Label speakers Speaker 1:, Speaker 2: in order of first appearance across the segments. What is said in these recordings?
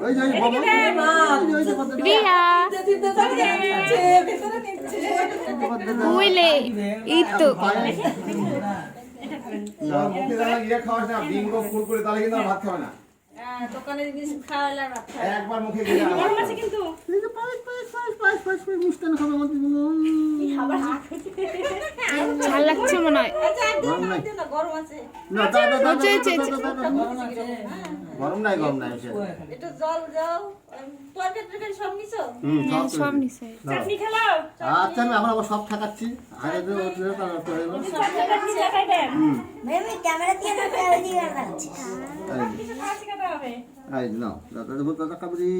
Speaker 1: ওই যে বাবা ওই যে
Speaker 2: রিয়া বুইলে এই তো
Speaker 1: না মুখে দাঁড়া গিয়ে খাওয়াস না বিঙ্গো ফুল করে তাহলে কিন্তু আর ভাত খাবে না
Speaker 3: দোকানে জিনিস খাওয়ালে ভাত খায়
Speaker 1: একবার মুখে গিয়ে
Speaker 3: গরম আছে কিন্তু
Speaker 1: এই যে পাঁচ মিষ্টান খাবে আমাদের
Speaker 3: আবার হাত
Speaker 2: ঝাল লাগছে মনে হয়
Speaker 3: আচ্ছা একদম না গরম আছে
Speaker 1: না দাদা
Speaker 3: গরম
Speaker 1: গরম নাই
Speaker 3: একটু জল যাও তরকারি সব নিছো
Speaker 2: সব নিছে
Speaker 3: চাটনি খেলাও
Speaker 1: আচ্ছা আমি এখন আবার সব ঠাকাচ্ছি আগে যে ওদের তারপর করে দেব
Speaker 3: চাটনি খাইবেন
Speaker 4: মেমি ক্যামেরা দিয়ে না ক্যামেরা দিয়ে রাখছি
Speaker 3: কিছু খাওয়াছি খেতে হবে
Speaker 1: এই নাও দাদা কাবরি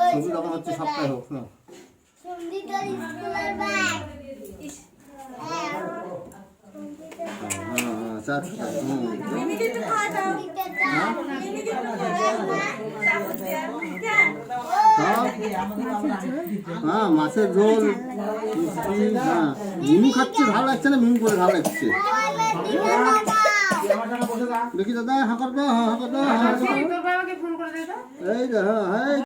Speaker 1: সবজি দোকান হচ্ছে সপ্তাহে হোক না
Speaker 4: সঙ্গীতের স্কুলের ব্যাগ
Speaker 3: মিমি কিন্তু খাওয়া দাও মিমি কিন্তু খাওয়া দাও চামচ দিয়ে
Speaker 1: হ্যাঁ মাছের ঝোল মিষ্টি হ্যাঁ মিমি খাচ্ছে ভালো লাগছে না মিমি করে ভালো লাগছে দেখি দাদা হাঁকার দাও হাঁকার দাও
Speaker 3: তোর বাবাকে ফোন করে দে তো
Speaker 1: এই যে হ্যাঁ